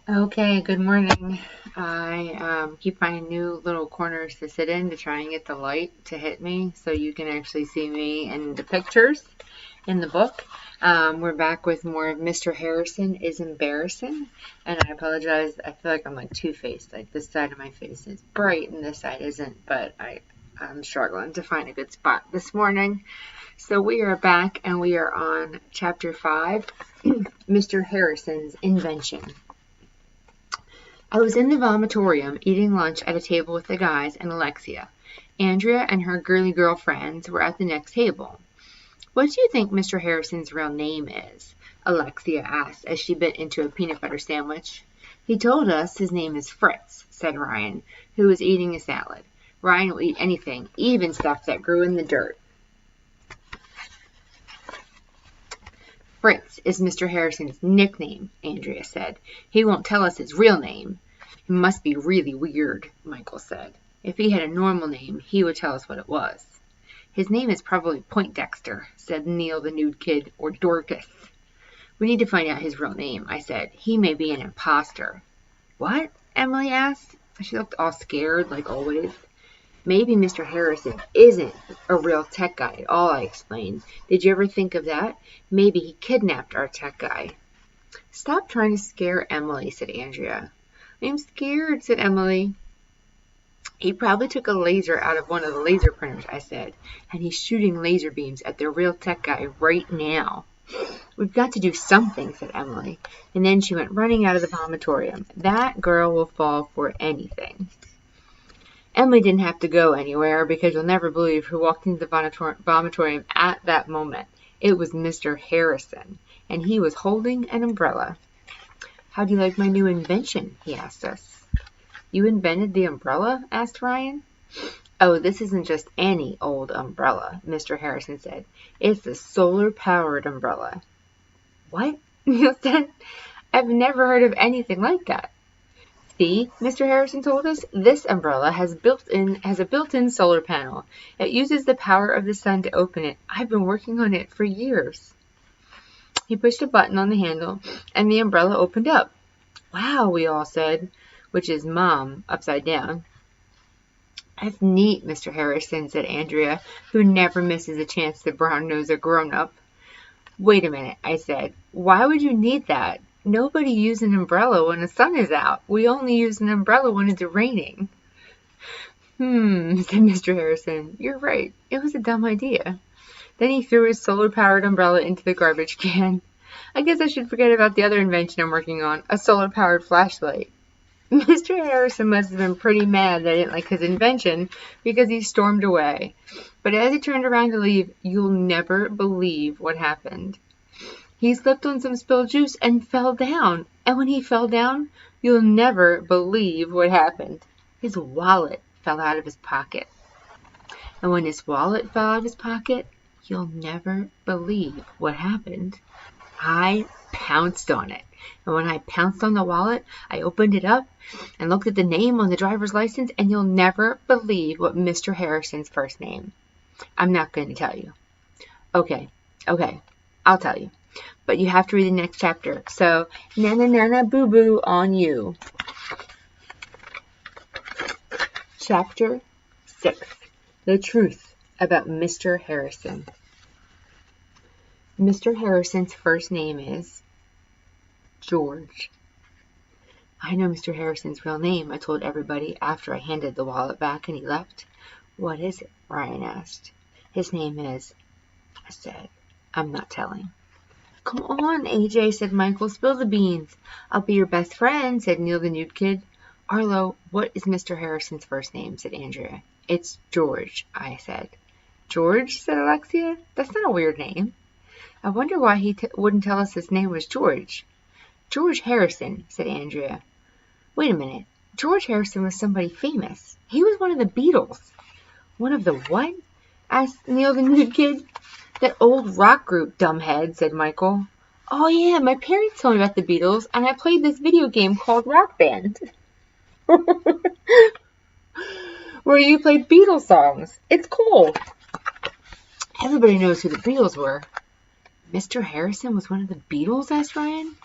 Okay, good morning. I keep finding new little corners to sit in to try and get the light to hit me so you can actually see me in the pictures in the book. We're back with more of Mr. Harrison is Embarrassin, and I apologize. I feel like I'm like two-faced. Like this side of my face is bright and this side isn't, but I'm struggling to find a good spot this morning. So we are back and we are on chapter 5, Mr. Harrison's Invention. I was in the vomitorium eating lunch at a table with the guys and Alexia. Andrea and her girly girl friends were at the next table. What do you think Mr. Harrison's real name is? Alexia asked as she bit into a peanut butter sandwich. He told us his name is Fritz, said Ryan, who was eating a salad. Ryan will eat anything, even stuff that grew in the dirt. Fritz is Mr. Harrison's nickname, Andrea said. He won't tell us his real name. It must be really weird, Michael said. If he had a normal name, he would tell us what it was. His name is probably Poindexter, said Neil the nude kid, or Dorcas. We need to find out his real name, I said. He may be an imposter. What? Emily asked. She looked all scared, like always. Maybe Mr. Harrison isn't a real tech guy at all, I explained. Did you ever think of that? Maybe he kidnapped our tech guy. Stop trying to scare Emily, said Andrea. I'm scared, said Emily. He probably took a laser out of one of the laser printers, I said, and he's shooting laser beams at the real tech guy right now. We've got to do something, said Emily, and then she went running out of the vomitorium. That girl will fall for anything. Emily didn't have to go anywhere because you'll never believe who walked into the vomitorium at that moment. It was Mr. Harrison, and he was holding an umbrella. How do you like my new invention? He asked us. You invented the umbrella? Asked Ryan. Oh, this isn't just any old umbrella, Mr. Harrison said. It's a solar-powered umbrella. What? You said? I've never heard of anything like that. See, Mr. Harrison told us, this umbrella has a built-in solar panel. It uses the power of the sun to open it. I've been working on it for years. He pushed a button on the handle, and the umbrella opened up. Wow, we all said, which is Mom upside down. That's neat, Mr. Harrison, said Andrea, who never misses a chance to brown-nose a grown-up. Wait a minute, I said. Why would you need that? Nobody uses an umbrella when the sun is out. We only use an umbrella when it's raining. Said Mr. Harrison. You're right. It was a dumb idea. Then he threw his solar-powered umbrella into the garbage can. I guess I should forget about the other invention I'm working on, a solar-powered flashlight. Mr. Harrison must have been pretty mad that I didn't like his invention because he stormed away. But as he turned around to leave, you'll never believe what happened. He slipped on some spilled juice and fell down. And when he fell down, you'll never believe what happened. His wallet fell out of his pocket. And when his wallet fell out of his pocket, you'll never believe what happened. I pounced on it. And when I pounced on the wallet, I opened it up and looked at the name on the driver's license, and you'll never believe what Mr. Harrison's first name. I'm not going to tell you. Okay, I'll tell you. But you have to read the next chapter. So, na-na-na-na-boo-boo on you. Chapter 6. The Truth About Mr. Harrison. Mr. Harrison's first name is George. I know Mr. Harrison's real name, I told everybody after I handed the wallet back and he left. What is it? Ryan asked. His name is, I said. I'm not telling. Come on, AJ, said Michael. Spill the beans. I'll be your best friend, said Neil the nude kid. Arlo, what is Mr. Harrison's first name? Said Andrea. It's George, I said. George, said Alexia. That's not a weird name. I wonder why he wouldn't tell us his name was George. George Harrison, said Andrea. Wait a minute. George Harrison was somebody famous. He was one of the Beatles. One of the what? Asked Neil the nude kid. That old rock group, dumbhead, said Michael. Oh yeah, my parents told me about the Beatles, and I played this video game called Rock Band. Where you play Beatles songs. It's cool. Everybody knows who the Beatles were. Mr. Harrison was one of the Beatles? Asked Ryan.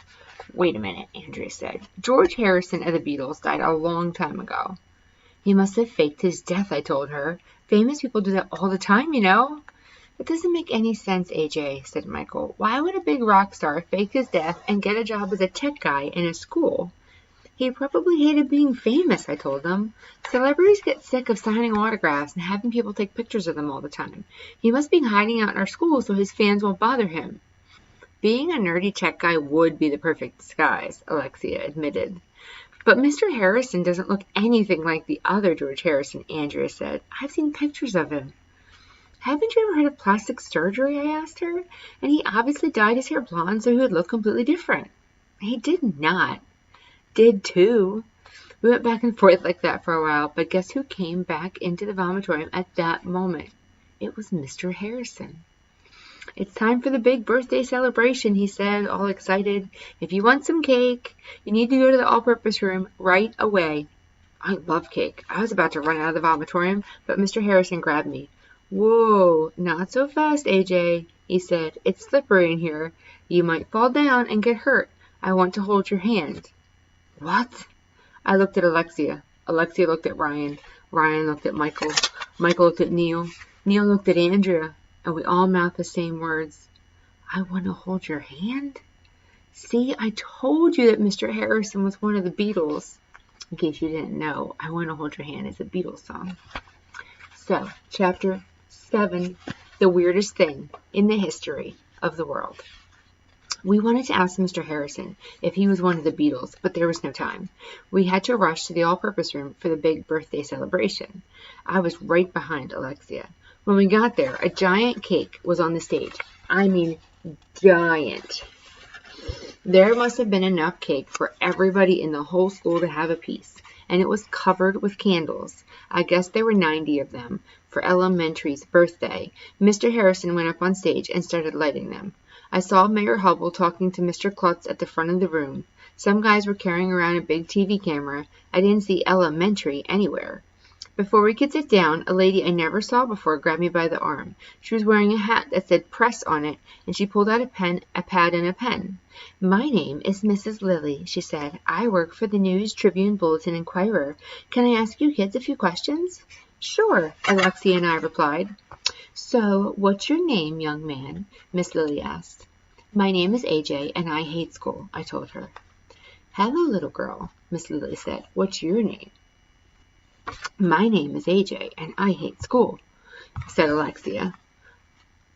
Wait a minute, Andrea said. George Harrison of the Beatles died a long time ago. He must have faked his death, I told her. Famous people do that all the time, you know. It doesn't make any sense, AJ, said Michael. Why would a big rock star fake his death and get a job as a tech guy in a school? He probably hated being famous, I told them. Celebrities get sick of signing autographs and having people take pictures of them all the time. He must be hiding out in our school so his fans won't bother him. Being a nerdy tech guy would be the perfect disguise, Alexia admitted. But Mr. Harrison doesn't look anything like the other George Harrison, Andrea said. I've seen pictures of him. Haven't you ever heard of plastic surgery? I asked her. And he obviously dyed his hair blonde so he would look completely different. He did not. Did too. We went back and forth like that for a while, but guess who came back into the vomitorium at that moment? It was Mr. Harrison. It's time for the big birthday celebration, he said, all excited. If you want some cake, you need to go to the all-purpose room right away. I love cake. I was about to run out of the vomitorium, but Mr. Harrison grabbed me. Whoa, not so fast, AJ, he said. It's slippery in here. You might fall down and get hurt. I want to hold your hand. What? I looked at Alexia. Alexia looked at Ryan. Ryan looked at Michael. Michael looked at Neil. Neil looked at Andrea. And we all mouthed the same words. I want to hold your hand? See, I told you that Mr. Harrison was one of the Beatles. In case you didn't know, I Want to Hold Your Hand is a Beatles song. So, Chapter 7, The Weirdest Thing in the History of the World. We wanted to ask Mr. Harrison if he was one of the Beatles, but there was no time. We had to rush to the all-purpose room for the big birthday celebration. I was right behind Alexia. When we got there, a giant cake was on the stage. I mean, giant. There must have been enough cake for everybody in the whole school to have a piece, and it was covered with candles. I guess there were 90 of them. For Elementary's birthday, Mr. Harrison went up on stage and started lighting them. I saw Mayor Hubble talking to Mr. Klutz at the front of the room. Some guys were carrying around a big TV camera. I didn't see Elementary anywhere. Before we could sit down, a lady I never saw before grabbed me by the arm. She was wearing a hat that said Press on it, and she pulled out a pen, a pad, and a pen. My name is Mrs. Lilly, she said. I work for the News Tribune Bulletin Inquirer. Can I ask you kids a few questions? Sure, Alexia and I replied. So, what's your name, young man? Miss Lilly asked. My name is AJ, and I hate school, I told her. Hello, little girl, Miss Lilly said. What's your name? My name is AJ, and I hate school, said Alexia.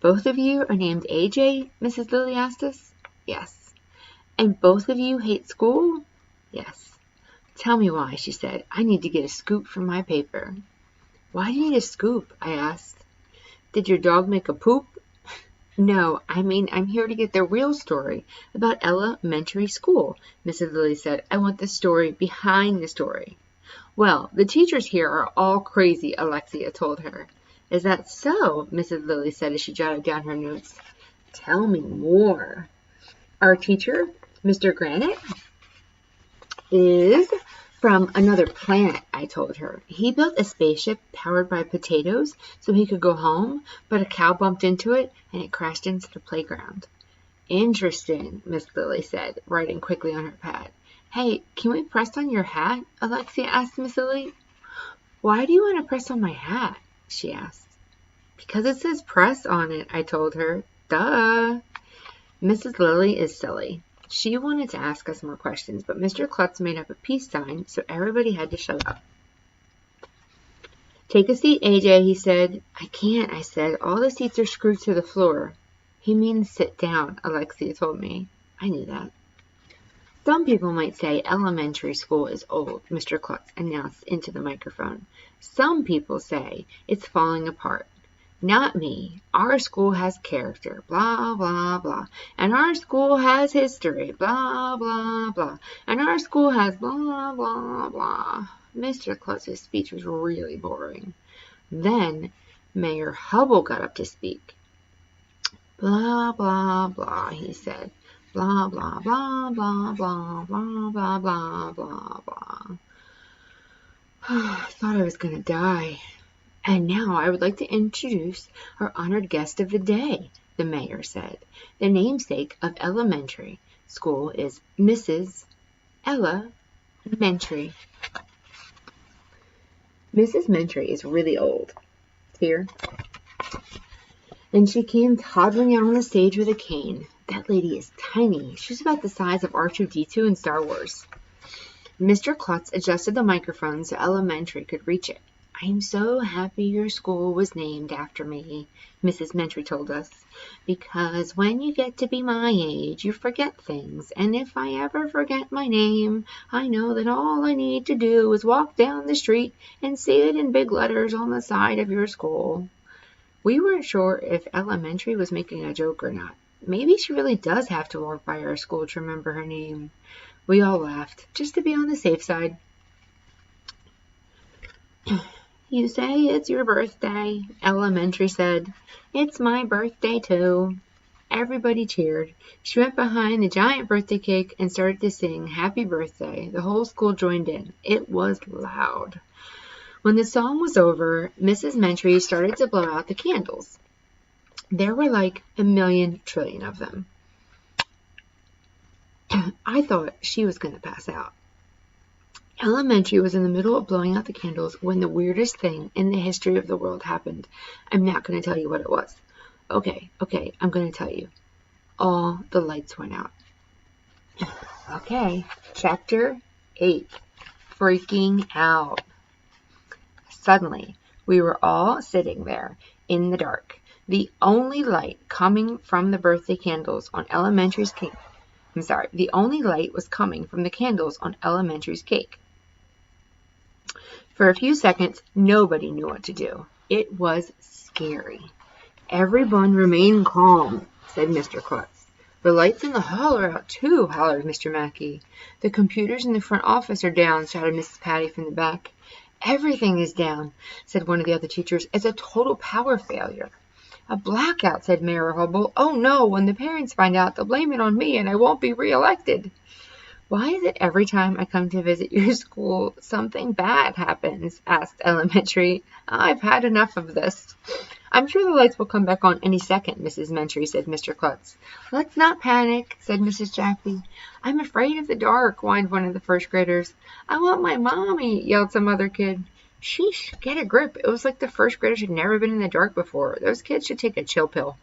Both of you are named AJ? Mrs. Lilly asked us. Yes. And both of you hate school? Yes. Tell me why, she said. I need to get a scoop from my paper. Why do you need a scoop? I asked. Did your dog make a poop? No, I mean, I'm here to get the real story about elementary school, Mrs. Lilly said. I want the story behind the story. Well, the teachers here are all crazy, Alexia told her. Is that so? Mrs. Lilly said as she jotted down her notes. Tell me more. Our teacher, Mr. Granite, is from another planet, I told her. He built a spaceship powered by potatoes so he could go home, but a cow bumped into it and it crashed into the playground. Interesting, Miss Lilly said, writing quickly on her pad. Hey, can we press on your hat? Alexia asked Miss Lilly. Why do you want to press on my hat? She asked. Because it says press on it, I told her. Duh. Mrs. Lilly is silly. She wanted to ask us more questions, but Mr. Klutz made up a peace sign, so everybody had to shut up. Take a seat, AJ, he said. I can't, I said. All the seats are screwed to the floor. He means sit down, Alexia told me. I knew that. Some people might say elementary school is old, Mr. Klutz announced into the microphone. Some people say it's falling apart. Not me. Our school has character, blah, blah, blah. And our school has history, blah, blah, blah. And our school has blah, blah, blah. Mr. Klutz's speech was really boring. Then Mayor Hubble got up to speak. Blah, blah, blah, he said. Blah, blah, blah, blah, blah, blah, blah, blah, blah, blah. I thought I was going to die. And now I would like to introduce our honored guest of the day, the mayor said, the namesake of elementary, school is Mrs. Ella Mentry. Mrs. Mentry is really old. Here. And she came toddling out on the stage with a cane. That lady is tiny. She's about the size of R2-D2 in Star Wars. Mr. Klutz adjusted the microphone so Ella Mentry could reach it. I'm so happy your school was named after me, Mrs. Mentry told us, because when you get to be my age, you forget things, and if I ever forget my name, I know that all I need to do is walk down the street and see it in big letters on the side of your school. We weren't sure if Ella Mentry was making a joke or not. Maybe she really does have to walk by our school to remember her name. We all laughed, just to be on the safe side. You say it's your birthday, Ella Mentry said. It's my birthday, too. Everybody cheered. She went behind the giant birthday cake and started to sing Happy Birthday. The whole school joined in. It was loud. When the song was over, Mrs. Mentry started to blow out the candles. There were like 1,000,000 trillion of them. I thought she was going to pass out. Ella Mentry was in the middle of blowing out the candles when the weirdest thing in the history of the world happened. I'm not going to tell you what it was. Okay, I'm going to tell you. All the lights went out. Okay, Chapter 8. Freaking Out. Suddenly, we were all sitting there in the dark. The only light coming from the birthday candles on Ella Mentry's cake. The only light was coming from the candles on Ella Mentry's cake. For a few seconds, nobody knew what to do. It was scary. Everyone remain calm, said Mr. Klutz. The lights in the hall are out too, hollered Mr. Mackey. The computers in the front office are down, shouted Mrs. Patty from the back. Everything is down, said one of the other teachers. It's a total power failure. A blackout, said Mayor Hubble. Oh no, when the parents find out, they'll blame it on me and I won't be reelected. Why is it every time I come to visit your school, something bad happens? Asked Ella Mentry. I've had enough of this. I'm sure the lights will come back on any second, Mrs. Mentry, said Mr. Klutz. Let's not panic, said Mrs. Jaffe. I'm afraid of the dark, whined one of the first graders. I want my mommy, yelled some other kid. Sheesh, get a grip. It was like the first graders had never been in the dark before. Those kids should take a chill pill.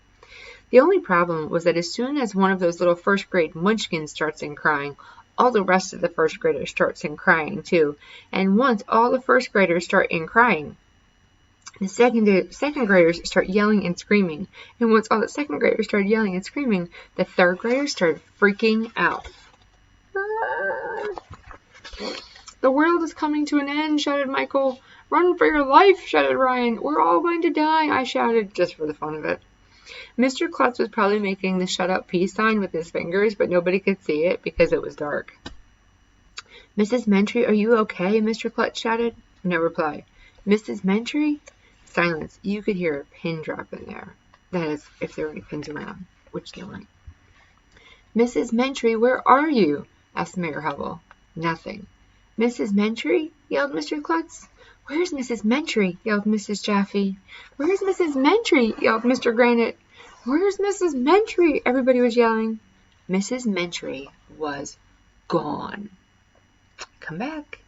The only problem was that as soon as one of those little first grade munchkins starts in crying, all the rest of the first graders starts in crying too. And once all the first graders start in crying, the second graders start yelling and screaming. And once all the second graders started yelling and screaming, the third graders started freaking out. The world is coming to an end, shouted Michael. Run for your life, shouted Ryan. We're all going to die, I shouted, just for the fun of it. Mr. Klutz was probably making the shut up peace sign with his fingers, but nobody could see it because it was dark. Mrs. Mentry, are you okay? Mr. Klutz shouted. No reply. Mrs. Mentry? Silence. You could hear a pin drop in there. That is, if there were any pins around, which there weren't. Mrs. Mentry, where are you? Asked Mayor Hubble. Nothing. Mrs. Mentry? Yelled Mr. Klutz. Where's Mrs. Mentry? Yelled Mrs. Jaffe. Where's Mrs. Mentry? Yelled Mr. Granite. Where's Mrs. Mentry? Everybody was yelling. Mrs. Mentry was gone. Come back.